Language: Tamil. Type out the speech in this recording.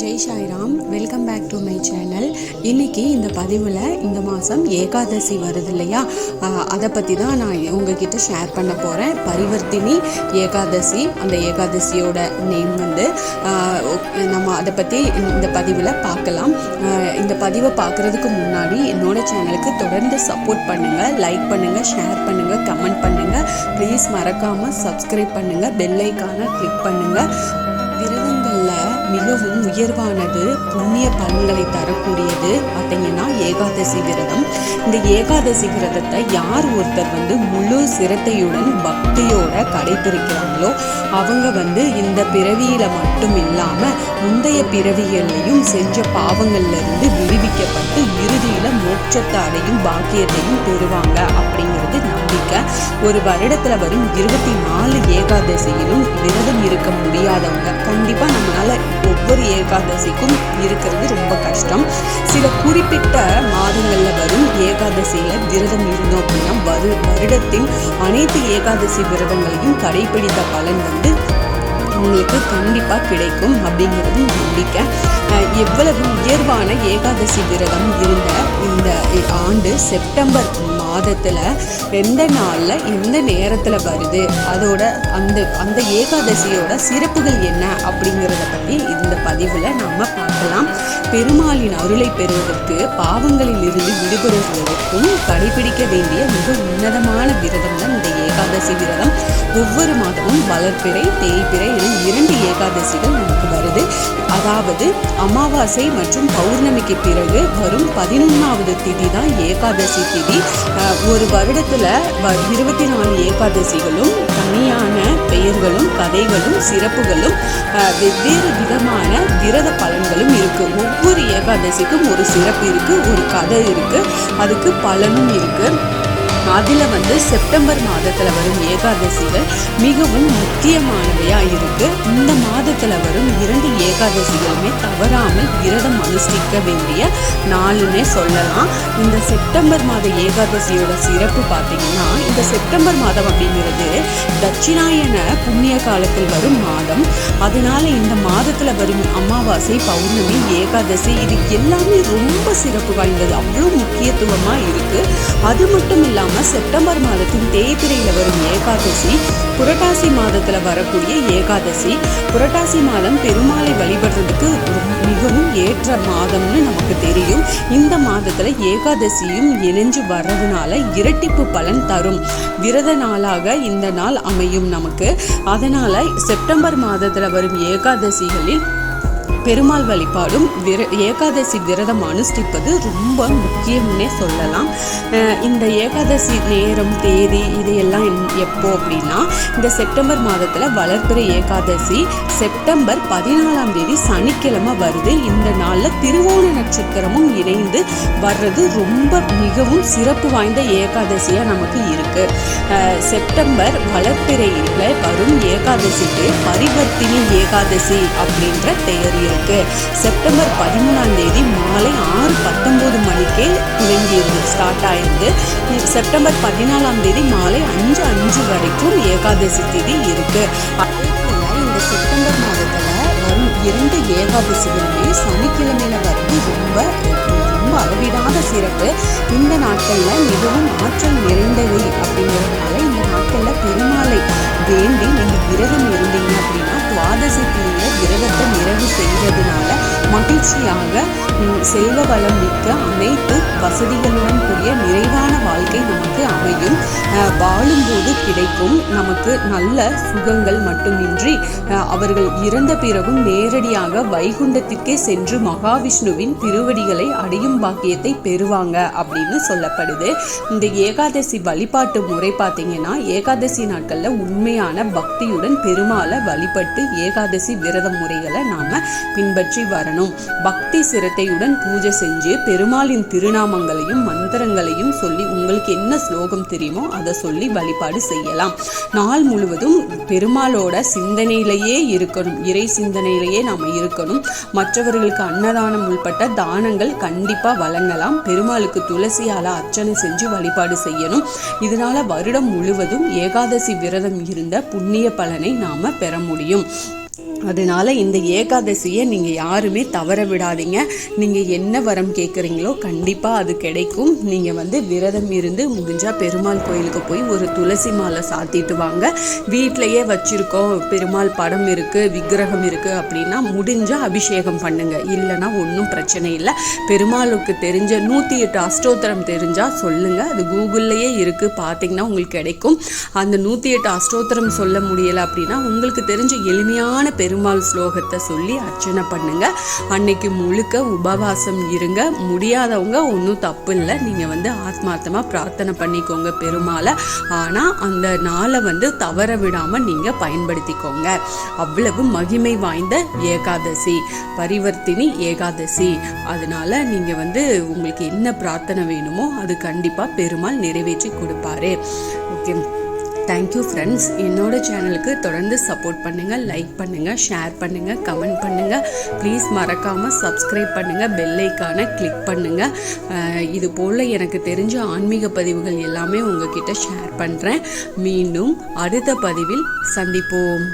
Jai Sairam, welcome back to my channel. இன்றைக்கி இந்த பதிவில் இந்த மாதம் ஏகாதசி வருது இல்லையா, அதை பற்றி தான் நான் உங்ககிட்ட ஷேர் பண்ண போகிறேன். பரிவர்த்தினி ஏகாதசி, அந்த ஏகாதசியோட நேம் நம்ம அதை பற்றி இந்த பதிவில் பார்க்கலாம். இந்த பதிவை பார்க்குறதுக்கு முன்னாடி என்னோட சேனலுக்கு தொடர்ந்து சப்போர்ட் பண்ணுங்கள், லைக் பண்ணுங்கள், ஷேர் பண்ணுங்கள், கமெண்ட் பண்ணுங்கள். ப்ளீஸ் மறக்காமல் சப்ஸ்கிரைப் பண்ணுங்கள், பெல் ஐக்கானை கிளிக் பண்ணுங்கள். விரதங்களில் மிகவும் உயர்வானது, புண்ணிய பலன்களை தரக்கூடியது பார்த்தீங்கன்னா ஏகாதசி விரதம். இந்த ஏகாதசி விரதத்தை யார் ஒருத்தர் முழு சிரத்தையுடன் பக்தியோட கடைபிடிக்கிறாங்களோ அவங்க இந்த பிறவியில மட்டும் இல்லாமல் முந்தைய பிறவிகளையும் செஞ்ச பாவங்கள்லேருந்து விடுவிக்கப்பட்டு இறுதியில மோட்சத்தை அடையும் பாக்கியத்தையும் பெறுவாங்க அப்படிங்கிறது நம்பிக்கை. ஒரு வருடத்துல வரும் 24 ஏகாதசியிலும் விரதம் இருக்க முடியாதவங்க கண்டிப்பாக நம்மளால ஒவ்வொரு ஏகாதசிக்கும் இருக்கிறது ரொம்ப கஷ்டம். சில குறிப்பிட்ட மாதங்களில் வரும் ஏகாதசியில் விரதம் இருந்தோம் அப்படின்னா வருடத்தின் அனைத்து ஏகாதசி விரதங்களையும் கடைபிடித்த பலன் உங்களுக்கு கண்டிப்பாக கிடைக்கும் அப்படிங்கிறது நம்பிக்கை. எவ்வளவு உயர்வான ஏகாதசி விரதம் இருந்த இந்த ஆண்டு செப்டம்பர் மாதத்தில் எந்த நாளில் எந்த நேரத்தில் வருது, அதோட அந்த ஏகாதசியோட சிறப்புகள் என்ன அப்படிங்கிறத பற்றி இந்த பதிவில் நாம் பார்க்கலாம். பெருமாளின் அருளை பெறுவதற்கு, பாவங்களில் இருந்து விடுபடுவதற்கும் கடைபிடிக்க வேண்டிய மிக உன்னதமான விரதம் தான் இந்த ஏகாதசி விரதம். ஒவ்வொரு மாதமும் வளர்பிறை, தேய்பிறை என 2 ஏகாதசிகள் நமக்கு வருது. அதாவது அமாவாசை மற்றும் பௌர்ணமிக்கு பிறகு வரும் 11வது திதி தான் ஏகாதசி திதி. ஒரு வருடத்துல 24 ஏகாதசிகளும் தனியான பெயர்களும் கதைகளும் சிறப்புகளும் வெவ்வேறு விதமான விரத பலன்களும் இருக்கு. ஒவ்வொரு ஏகாதசிக்கும் ஒரு சிறப்பு இருக்கு, ஒரு கதை இருக்கு, அதுக்கு பலனும் இருக்கு. அதில் செப்டம்பர் மாதத்தில் வரும் ஏகாதசிகள் மிகவும் முக்கியமானவையாக இருக்குது. இந்த மாதத்தில் வரும் 2 ஏகாதசிகளுமே தவறாமல் விரதம் அனுஷ்டிக்க வேண்டிய நாளுன்னே சொல்லலாம். இந்த செப்டம்பர் மாத ஏகாதசியோட சிறப்பு பார்த்திங்கன்னா, இந்த செப்டம்பர் மாதம் அப்படிங்கிறது தட்சிணாயன புண்ணிய காலத்தில் வரும் மாதம். அதனால இந்த மாதத்தில் வரும் அமாவாசை, பௌர்ணமி, ஏகாதசி இது எல்லாமே ரொம்ப சிறப்பு வாய்ந்தது, அவ்வளோ முக்கியத்துவமாக இருக்குது. அது மட்டும் இல்லாமல் செப்டம்பர் மாதத்தின் தேய்பிறையில் வரும் ஏகாதசி புரட்டாசி மாதத்தில் வரக்கூடிய ஏகாதசி. புரட்டாசி மாதம் பெருமாளை வழிபடுறதுக்கு மிகவும் ஏற்ற மாதம்னு நமக்கு தெரியும். இந்த மாதத்தில் ஏகாதசியும் இணைஞ்சு வர்றதுனால இரட்டிப்பு பலன் தரும் விரத நாளாக இந்த நாள் அமையும் நமக்கு. அதனால செப்டம்பர் மாதத்தில் வரும் ஏகாதசிகளில் பெருமாள் வழிபாடும் ஏகாதசி விரதம் அனுஷ்டிப்பது ரொம்ப முக்கியம்னே சொல்லலாம். இந்த ஏகாதசி நேரம், தேதி இதையெல்லாம் எப்போ அப்படின்னா, இந்த செப்டம்பர் மாதத்தில் வளர்பிறை ஏகாதசி செப்டம்பர் 14ஆம் தேதி சனிக்கிழமை வருது. இந்த நாளில் திருவோண நட்சத்திரமும் இணைந்து வர்றது ரொம்ப மிகவும் சிறப்பு வாய்ந்த ஏகாதசியாக நமக்கு இருக்கு. செப்டம்பர் வளர்பிறையில் வரும் ஏகாதசிக்கு பரிவர்த்தினி ஏகாதசி அப்படின்ற பெயர் இருக்கு. செப்டம்பர் 13ஆம் தேதி மாலை 6:19 மணிக்கே துவங்கியிருந்து ஸ்டார்ட் ஆயிருந்து. செப்டம்பர் 14ஆம் தேதி மாலை 5:05 வரைக்கும் ஏகாதசி திதி இருக்கு. இந்த செப்டம்பர் மாதத்துல வரும் 2 ஏகாதசிகளுமே சனிக்கிழமையில வருது. ரொம்ப அளவிடாத சிறப்பு. இந்த நாட்கள்ல மிகவும் ஆற்றல் நிறைந்தவை அப்படிங்கிறதுனால இந்த நாட்கள்ல பெருமாளை வேண்டி நீங்க விரதம் இருந்தீங்க அப்படின்னா துவாதசி திதியில விரதத்தை நிறைவு செய்வதனால மகிழ்ச்சியாக செல்வ வளம் மிக்க அனைத்து வசதிகளுடன் கூடிய நிறைவான வாழ்க்கை நமக்கு அமையும். வாழும்போது கிடைக்கும் நமக்கு நல்ல சுகங்கள் மட்டுமின்றி அவர்கள் இறந்த பிறகும் நேரடியாக வைகுண்டத்திற்கே சென்று மகாவிஷ்ணுவின் திருவடிகளை அடையும் பாக்கியத்தை பெறுவாங்க அப்படின்னு சொல்லப்படுது. இந்த ஏகாதசி வழிபாட்டு முறை பார்த்தீங்கன்னா, ஏகாதசி நாட்கள்ல உண்மையான பக்தியுடன் பெருமாளை வழிபட்டு ஏகாதசி விரத முறைகளை நாம பின்பற்றி வரணும். பக்தி சிரத்தையுடன் பூஜை செஞ்சு பெருமாளின் திருநாமங்களையும் மந்திரங்களையும் சொல்லி உங்களுக்கு என்ன ஸ்லோகம் தெரியுமோ அதை சொல்லி வழிபாடு செய்யலாம். நாள் முழுவதும் பெருமாளோட சிந்தனையிலேயே இருக்கணும், இறை சிந்தனையிலேயே நாம இருக்கணும். மற்றவர்களுக்கு அன்னதானம் உள்பட்ட தானங்கள் கண்டிப்பா வழங்கலாம். பெருமாளுக்கு துளசியால அர்ச்சனை செஞ்சு வழிபாடு செய்யணும். இதனால வருடம் முழுவதும் ஏகாதசி விரதம் இருந்த புண்ணிய பலனை நாம பெற முடியும். அதனால இந்த ஏகாதசியை நீங்கள் யாருமே தவற விடாதீங்க. நீங்கள் என்ன வரம் கேட்குறீங்களோ கண்டிப்பாக அது கிடைக்கும். நீங்கள் வந்து விரதம் இருந்து முடிஞ்சால் பெருமாள் கோயிலுக்கு போய் ஒரு துளசி மாலை சாத்திட்டு வாங்க. வீட்டிலையே வச்சுருக்கோம், பெருமாள் படம் இருக்குது, விக்கிரகம் இருக்குது அப்படின்னா முடிஞ்சால் அபிஷேகம் பண்ணுங்க. இல்லைன்னா ஒன்றும் பிரச்சனை இல்லை. பெருமாளுக்கு தெரிஞ்ச 108 அஷ்டோத்திரம் தெரிஞ்சால் சொல்லுங்கள். அது கூகுள்லேயே இருக்குது, பார்த்தீங்கன்னா உங்களுக்கு கிடைக்கும். அந்த 108 அஷ்டோத்திரம் சொல்ல முடியலை அப்படின்னா உங்களுக்கு தெரிஞ்ச எளிமையான பெருமாள் ஸ்லோகத்தை சொல்லி அர்ச்சனை பண்ணுங்க. அன்னைக்கு முழுக்க உபவாசம் இருங்க. முடியாதவங்க ஒன்றும் தப்பு இல்லை, நீங்கள் வந்து ஆத்மார்த்தமாக பிரார்த்தனை பண்ணிக்கோங்க பெருமாளை. ஆனால் அந்த நாளை வந்து தவற விடாமல் நீங்கள் பயன்படுத்திக்கோங்க. அவ்வளவு மகிமை வாய்ந்த ஏகாதசி, பரிவர்த்தினி ஏகாதசி. அதனால நீங்கள் வந்து உங்களுக்கு என்ன பிரார்த்தனை வேணுமோ அது கண்டிப்பாக பெருமாள் நிறைவேற்றி கொடுப்பாரு. Okay, thank you friends. என்னோட சேனலுக்கு தொடர்ந்து சப்போர்ட் பண்ணுங்கள், லைக் பண்ணுங்கள், ஷேர் பண்ணுங்கள், கமெண்ட் பண்ணுங்கள். ப்ளீஸ் மறக்காமல் சப்ஸ்கிரைப் பண்ணுங்கள், பெல் ஐக்கானை கிளிக் பண்ணுங்கள். இது போல் எனக்கு தெரிஞ்ச ஆன்மீக பதிவுகள் எல்லாமே உங்ககிட்ட ஷேர் பண்ணுறேன். மீண்டும் அடுத்த பதிவில் சந்திப்போம்.